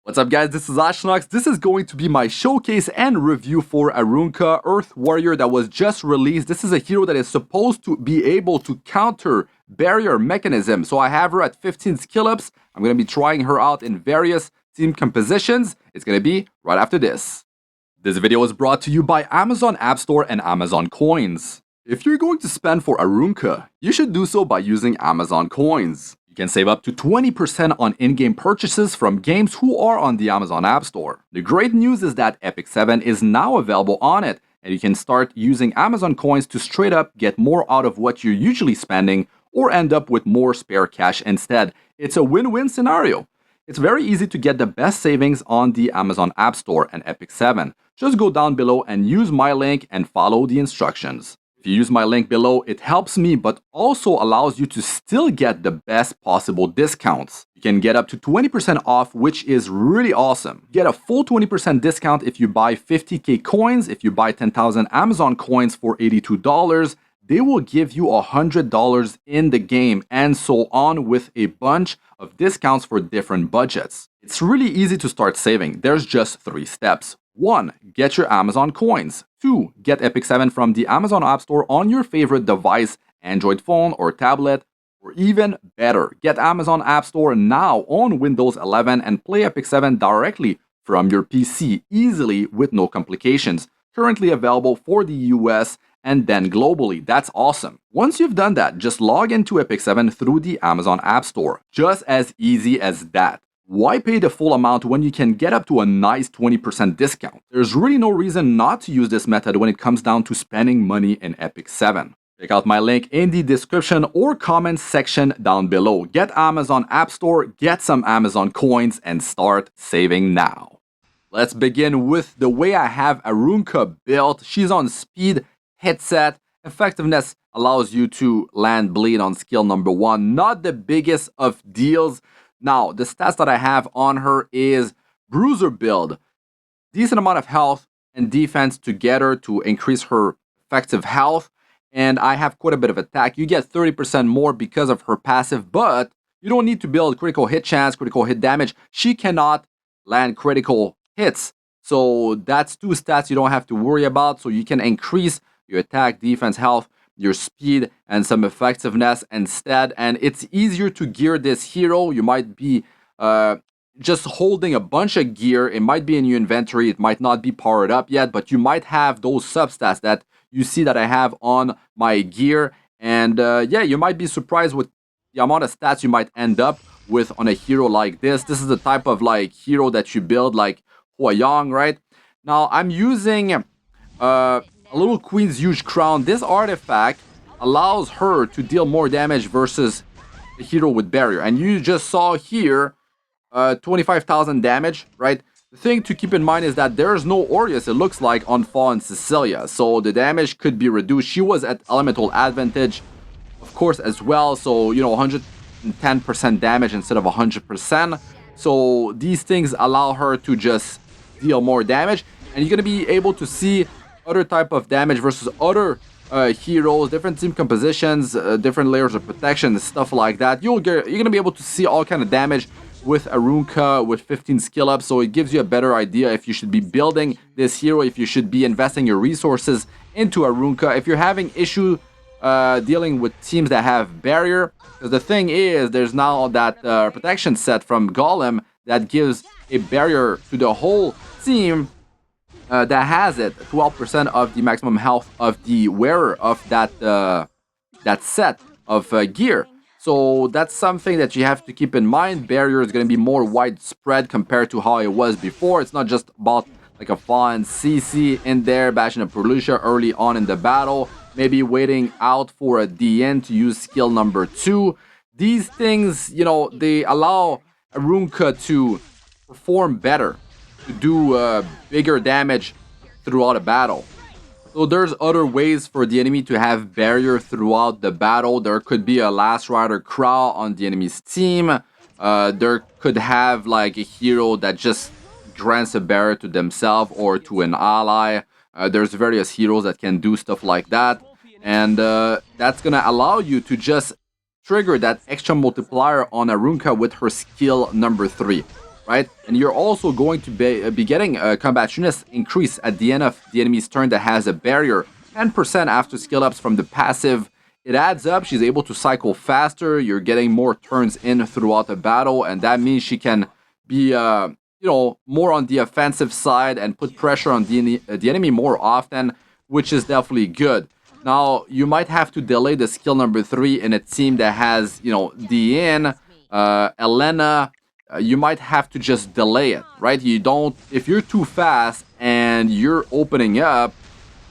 What's up guys, this is Astranox. This is going to be my showcase and review for Arunka Earth Warrior that was just released. This is a hero that is supposed to be able to counter barrier mechanism. So I have her at 15 skill ups. I'm going to be trying her out in various team compositions. It's going to be right after this. This video is brought to you by Amazon Appstore and Amazon Coins. If you're going to spend for Arunka, you should do so by using Amazon Coins. You can save up to 20% on in-game purchases from games who are on the Amazon App Store. The great news is that Epic 7 is now available on it, and you can start using Amazon Coins to straight up get more out of what you're usually spending or end up with more spare cash instead. It's a win-win scenario. It's very easy to get the best savings on the Amazon App Store and Epic 7. Just go down below and use my link and follow the instructions. If you use my link below, it helps me but also allows you to still get the best possible discounts. You can get up to 20% off, which is really awesome. Get a full 20% discount if you buy 50k coins. If you buy 10,000 Amazon coins for $82, they will give you $100 in the game, and so on, with a bunch of discounts for different budgets. It's really easy to start saving. There's just 3 steps. 1. Get your Amazon coins. 2. Get Epic 7 from the Amazon App Store on your favorite device, Android phone or tablet, or even better, get Amazon App Store now on Windows 11 and play Epic 7 directly from your PC easily with no complications. Currently available for the US and then globally. That's awesome. Once you've done that, just log into Epic 7 through the Amazon App Store. Just as easy as that. Why pay the full amount when you can get up to a nice 20% discount? There's really no reason not to use this method when it comes down to spending money in Epic 7. Check out my link in the description or comments section down below. Get Amazon App Store, get some Amazon coins, and start saving now. Let's begin with the way I have Arunka built. She's on speed, hit set. Effectiveness allows you to land bleed on skill number 1. Not the biggest of deals. Now, the stats that I have on her is bruiser build, decent amount of health and defense together to increase her effective health, and I have quite a bit of attack. You get 30% more because of her passive, but you don't need to build critical hit chance, critical hit damage. She cannot land critical hits, so that's 2 stats you don't have to worry about, so you can increase your attack, defense, health, your speed, and some effectiveness instead. And it's easier to gear this hero. You might be just holding a bunch of gear. It might be in your inventory. It might not be powered up yet, but you might have those substats that you see that I have on my gear. And yeah, you might be surprised with the amount of stats you might end up with on a hero like this. This is the type of like hero that you build like Huayang, right? Now I'm using a little Queen's Huge Crown. This artifact allows her to deal more damage versus the hero with barrier. And you just saw here 25,000 damage, right? The thing to keep in mind is that there's no Aureus, it looks like, on Fallen Cecilia. So the damage could be reduced. She was at elemental advantage, of course, as well. So, you know, 110% damage instead of 100%. So these things allow her to just deal more damage. And you're going to be able to see other type of damage versus other heroes, different team compositions, different layers of protection, stuff like that. You're gonna be able to see all kind of damage with Arunka with 15 skill ups, so it gives you a better idea if you should be building this hero, if you should be investing your resources into Arunka. If you're having issue dealing with teams that have barrier, because the thing is, there's now that protection set from Golem that gives a barrier to the whole team. That has it 12% of the maximum health of the wearer of that set of gear. So that's something that you have to keep in mind. Barrier is going to be more widespread compared to how it was before. It's not just about like a Fallen CC in there bashing a Perlucia early on in the battle, maybe waiting out for a DN to use skill number 2. These things, you know, they allow Arunka to perform better, to do bigger damage throughout a battle. So there's other ways for the enemy to have barrier throughout the battle. There could be a Last Rider Crow on the enemy's team. There could have like a hero that just grants a barrier to themselves or to an ally. There's various heroes that can do stuff like that. And that's gonna allow you to just trigger that extra multiplier on Arunka with her skill number 3. right? And you're also going to be getting a combationist increase at the end of the enemy's turn that has a barrier, 10% after skill ups from the passive. It adds up. She's able to cycle faster. You're getting more turns in throughout the battle, and that means she can be, more on the offensive side and put pressure on the enemy more often, which is definitely good. Now, you might have to delay the skill number 3 in a team that has, Diane, Elena. You might have to just delay it, right? If you're too fast and you're opening up,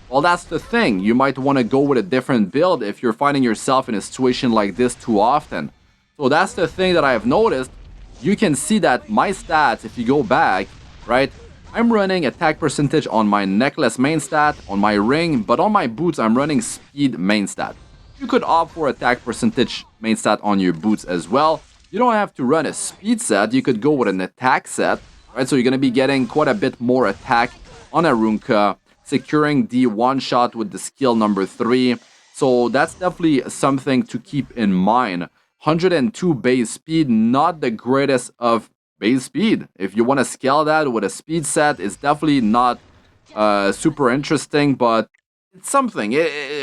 well, that's the thing. You might want to go with a different build if you're finding yourself in a situation like this too often. So that's the thing that I have noticed. You can see that my stats, if you go back, right, I'm running attack percentage on my necklace main stat, on my ring, but on my boots, I'm running speed main stat. You could opt for attack percentage main stat on your boots as well. You don't have to run a speed set. You could go with an attack set, right? So you're going to be getting quite a bit more attack on Arunka, securing the one shot with the skill number 3. So that's definitely something to keep in mind. 102 base speed, not the greatest of base speed. If you want to scale that with a speed set, it's definitely not super interesting, but it's something.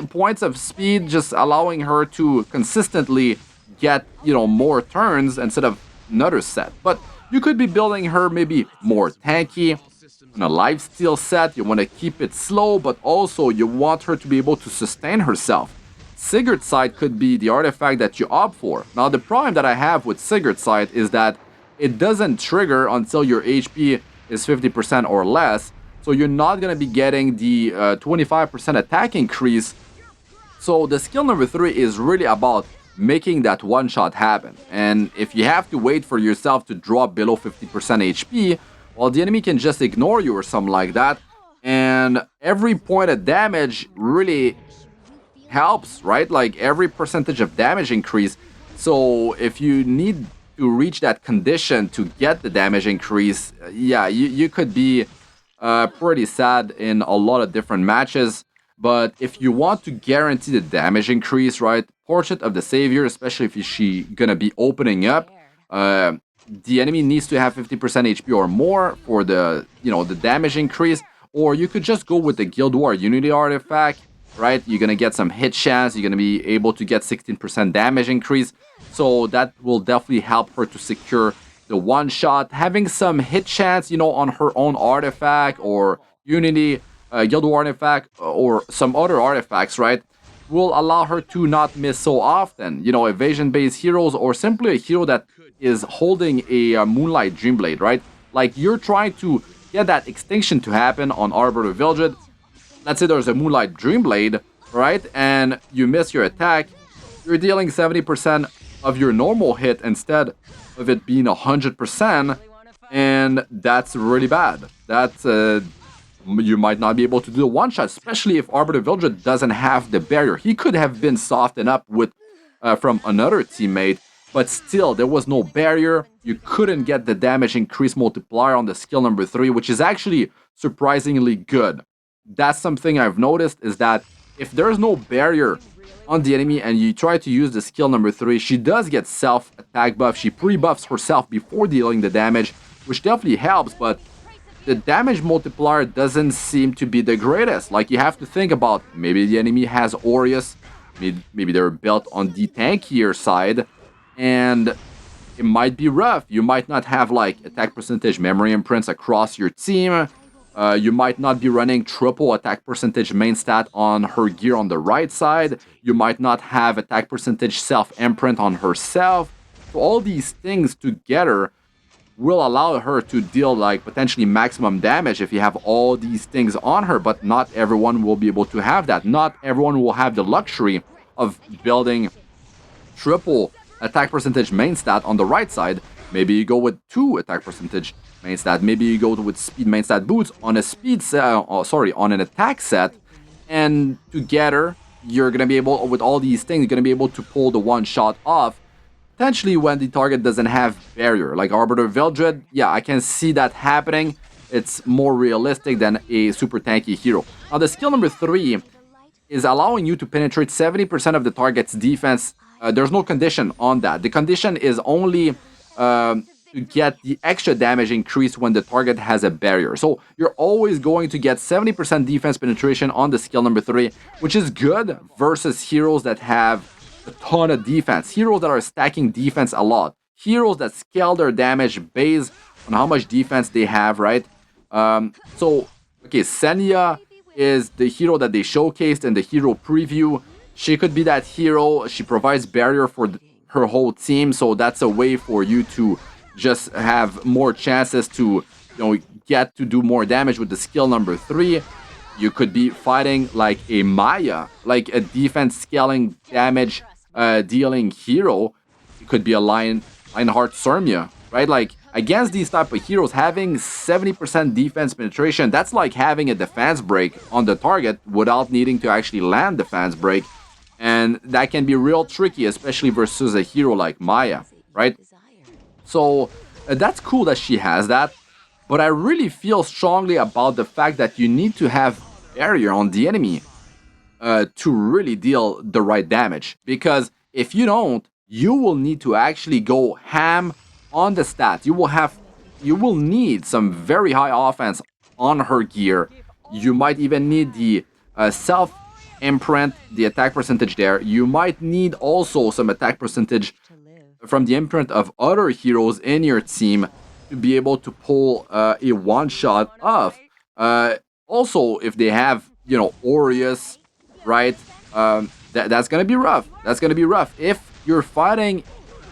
Points of speed, just allowing her to consistently get, more turns instead of another set. But you could be building her maybe more tanky. On a lifesteal set, you want to keep it slow, but also you want her to be able to sustain herself. Sigurd Sight could be the artifact that you opt for. Now, the problem that I have with Sigurd Sight is that it doesn't trigger until your HP is 50% or less, so you're not going to be getting the 25% attack increase. So the skill number 3 is really about making that one shot happen. And if you have to wait for yourself to drop below 50% HP, well, the enemy can just ignore you or something like that. And every point of damage really helps, right? Like every percentage of damage increase. So if you need to reach that condition to get the damage increase, yeah, you could be pretty sad in a lot of different matches. But if you want to guarantee the damage increase, right? Portrait of the Savior, especially if she gonna be opening up, the enemy needs to have 50% HP or more for the the damage increase. Or you could just go with the Guild War Unity artifact, right? You're gonna get some hit chance. You're gonna be able to get 16% damage increase. So that will definitely help her to secure the one shot. Having some hit chance, on her own artifact or Unity Guild War artifact or some other artifacts, right, will allow her to not miss so often. Evasion-based heroes or simply a hero that is holding a Moonlight Dreamblade, right? Like you're trying to get that extinction to happen on Arbor of Vildred. Let's say there's a Moonlight Dreamblade, right? And you miss your attack. You're dealing 70% of your normal hit instead of it being 100%. And that's really bad. That's you might not be able to do the one shot, especially if Arbor of Vildred doesn't have the barrier. He could have been softened up with from another teammate, but still there was no barrier. You couldn't get the damage increase multiplier on the skill number 3, which is actually surprisingly good. That's something I've noticed, is that if there's no barrier on the enemy and you try to use the skill number 3, she does get self attack buff. She pre-buffs herself before dealing the damage, which definitely helps, but the damage multiplier doesn't seem to be the greatest. Like, you have to think about, maybe the enemy has Aureus, maybe they're built on the tankier side, and it might be rough. You might not have like attack percentage memory imprints across your team. You might not be running triple attack percentage main stat on her gear on the right side. You might not have attack percentage self imprint on herself. So all these things together will allow her to deal like potentially maximum damage if you have all these things on her, but not everyone will be able to have that. Not everyone will have the luxury of building triple attack percentage main stat on the right side. Maybe you go with 2 attack percentage main stat. Maybe you go with speed main stat boots on a speed set, on an attack set, and together you're gonna be able, with all these things, you're gonna be able to pull the one shot off. Potentially when the target doesn't have barrier, like Arbiter Vildred, yeah, I can see that happening. It's more realistic than a super tanky hero. Now the skill number 3 is allowing you to penetrate 70% of the target's defense. There's no condition on that. The condition is only to get the extra damage increase when the target has a barrier. So you're always going to get 70% defense penetration on the skill number 3, which is good versus heroes that have a ton of defense. Heroes that are stacking defense a lot. Heroes that scale their damage based on how much defense they have, right? Okay, Senya is the hero that they showcased in the hero preview. She could be that hero. She provides barrier for her whole team, so that's a way for you to just have more chances to, get to do more damage with the skill number 3. You could be fighting like a Maya, like a defense scaling damage dealing hero. It could be a Lionheart Surmia, right? Like against these type of heroes, having 70% defense penetration, that's like having a defense break on the target without needing to actually land defense break. And that can be real tricky, especially versus a hero like Maya, right? So that's cool that she has that. But I really feel strongly about the fact that you need to have barrier on the enemy to really deal the right damage. Because if you don't, you will need to actually go ham on the stats. You will need some very high offense on her gear. You might even need the self imprint, the attack percentage there. You might need also some attack percentage from the imprint of other heroes in your team to be able to pull a one-shot off. Also, if they have, Aureus, right? That's gonna be rough. That's gonna be rough. If you're fighting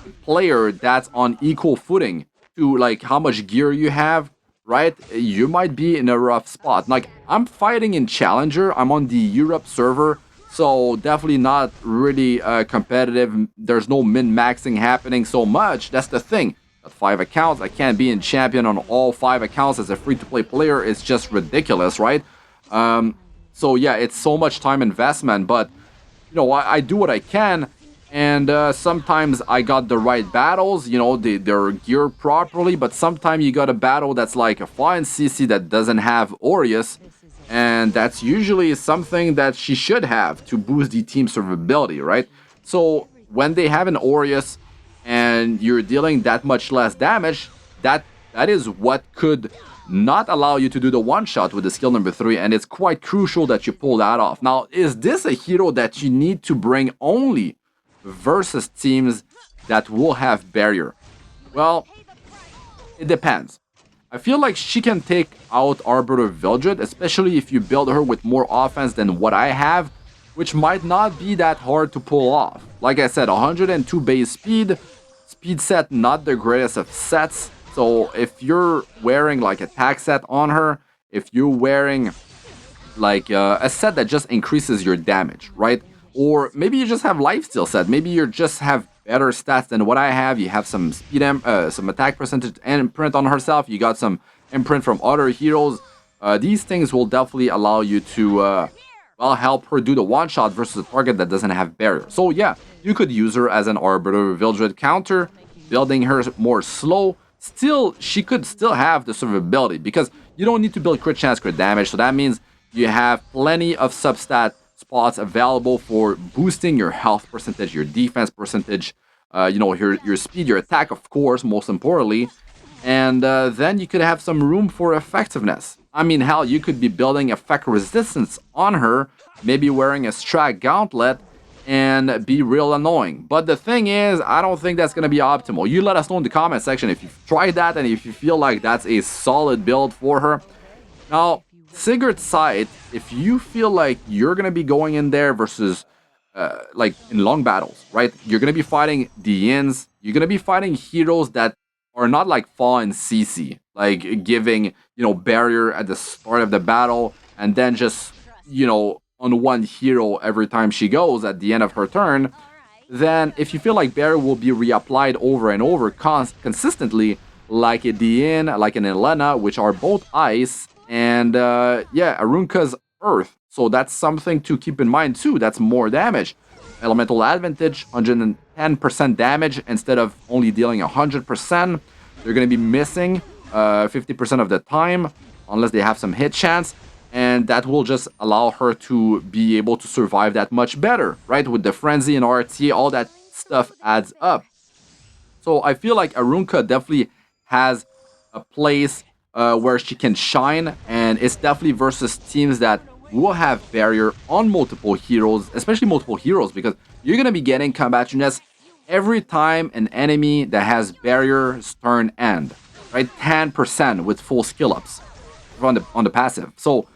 a player that's on equal footing to like how much gear you have, right? You might be in a rough spot. Like, I'm fighting in Challenger. I'm on the Europe server, so definitely not really competitive. There's no min-maxing happening so much. That's the thing. At 5 accounts, I can't be in Champion on all 5 accounts as a free-to-play player. It's just ridiculous, right? So yeah, it's so much time investment, but, I do what I can. And sometimes I got the right battles, they're geared properly, but sometimes you got a battle that's like a fine CC that doesn't have Aureus, and that's usually something that she should have to boost the team survivability, right? So when they have an Aureus and you're dealing that much less damage, that is what could not allow you to do the one-shot with the skill number 3, and it's quite crucial that you pull that off. Now, is this a hero that you need to bring only versus teams that will have barrier? Well, it depends. I feel like she can take out Arbiter Vildred, especially if you build her with more offense than what I have, which might not be that hard to pull off. Like I said, 102 base speed set, not the greatest of sets. So if you're wearing like attack set on her, if you're wearing like a set that just increases your damage, right? Or maybe you just have lifesteal set. Maybe you just have better stats than what I have. You have some speed, some attack percentage and imprint on herself. You got some imprint from other heroes. These things will definitely allow you to, help her do the one-shot versus a target that doesn't have barrier. So yeah, you could use her as an Arbiter Vildred counter, building her more slow. Still, she could still have the survivability because you don't need to build crit chance, crit damage. So that means you have plenty of substat spots available for boosting your health percentage, your defense percentage, your speed, your attack, of course, most importantly. And then you could have some room for effectiveness. I mean, hell, you could be building effect resistance on her, maybe wearing a Strat Gauntlet, and be real annoying. But the thing is, I don't think that's going to be optimal. You let us know in the comment section if you've tried that and if you feel like that's a solid build for her. Now, Sigurd's side, if you feel like you're going to be going in there versus, like, in long battles, right? You're going to be fighting the Yins. You're going to be fighting heroes that are not like Fa and CC, like giving, barrier at the start of the battle and then just, on one hero every time she goes at the end of her turn. Then if you feel like barrier will be reapplied over and over consistently, like a Dian, like an Elena, which are both ice, and Arunka's earth. So that's something to keep in mind too. That's more damage. Elemental advantage, 110% damage instead of only dealing 100%. They're going to be missing 50% of the time unless they have some hit chance. And that will just allow her to be able to survive that much better, right? With the frenzy and RT, all that stuff adds up. So I feel like Arunka definitely has a place where she can shine, and it's definitely versus teams that will have barrier on multiple heroes, especially multiple heroes, because you're gonna be getting combativeness every time an enemy that has barriers turn end, right? 10% with full skill ups on the passive. So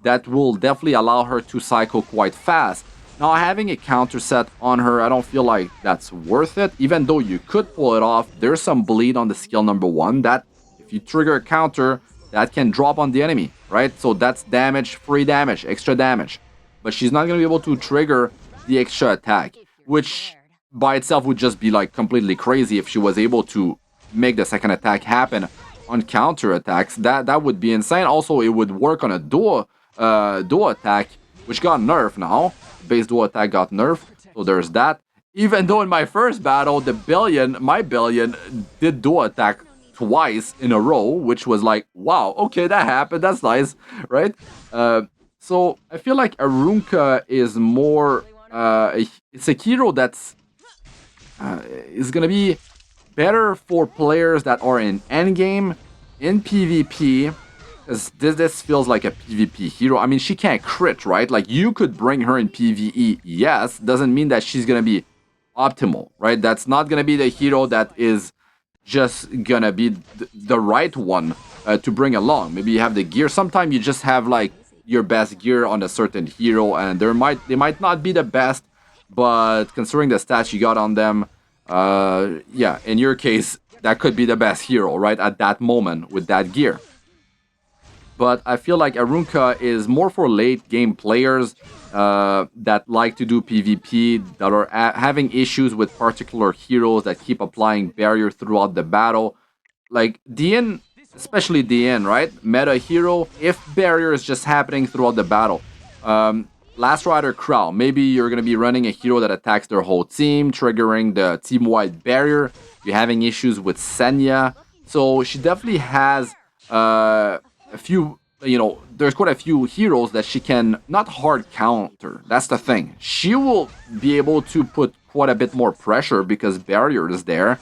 that will definitely allow her to cycle quite fast. Now, having a counter set on her, I don't feel like that's worth it. Even though you could pull it off, there's some bleed on the skill number 1 that if you trigger a counter, that can drop on the enemy, right? So that's damage, free damage, extra damage. But she's not going to be able to trigger the extra attack, which by itself would just be like completely crazy if she was able to make the second attack happen on counter attacks. That would be insane. Also, it would work on a dual attack, which got nerfed now. Base dual attack got nerfed, so there's that. Even though in my first battle, my billion did dual attack twice in a row, which was like, wow, okay, that happened, that's nice, right? So I feel like Arunka is more, it's a hero that's is gonna be better for players that are in endgame, in PvP, because this feels like a PvP hero. I mean, she can't crit, right? Like, you could bring her in PvE, yes, doesn't mean that she's gonna be optimal, right? That's not gonna be the hero that is just gonna be the right one to bring along. Maybe you have the gear. Sometimes you just have like your best gear on a certain hero, and they might not be the best, but considering the stats you got on them, yeah, in your case, that could be the best hero, right, at that moment with that gear. But I feel like Arunka is more for late game players that like to do PvP, that are having issues with particular heroes that keep applying barrier throughout the battle. Like DN, especially DN, right? Meta hero, if barrier is just happening throughout the battle. Last Rider Crow, maybe you're going to be running a hero that attacks their whole team, triggering the team-wide barrier. You're having issues with Senya. So she definitely has a few, there's quite a few heroes that she can not hard counter. That's the thing. She will be able to put quite a bit more pressure because barrier is there.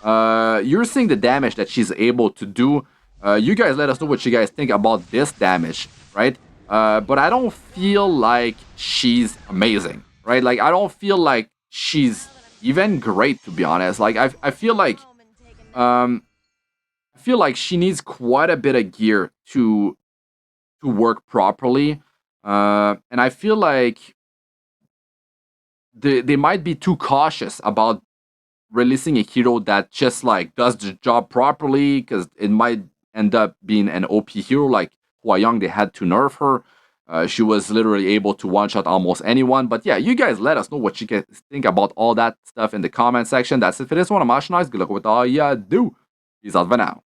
You're seeing the damage that she's able to do. You guys let us know what you guys think about this damage, right? But I don't feel like she's amazing, right? Like, I don't feel like she's even great, to be honest. Like, I feel like she needs quite a bit of gear to work properly. And I feel like they might be too cautious about releasing a hero that just like does the job properly, because it might end up being an OP hero like Hua Young. They had to nerf her. She was literally able to one-shot almost anyone. But yeah, you guys let us know what you guys think about all that stuff in the comment section. That's it for this one. I'm Astranox. Good luck with all ya do. Peace out for now.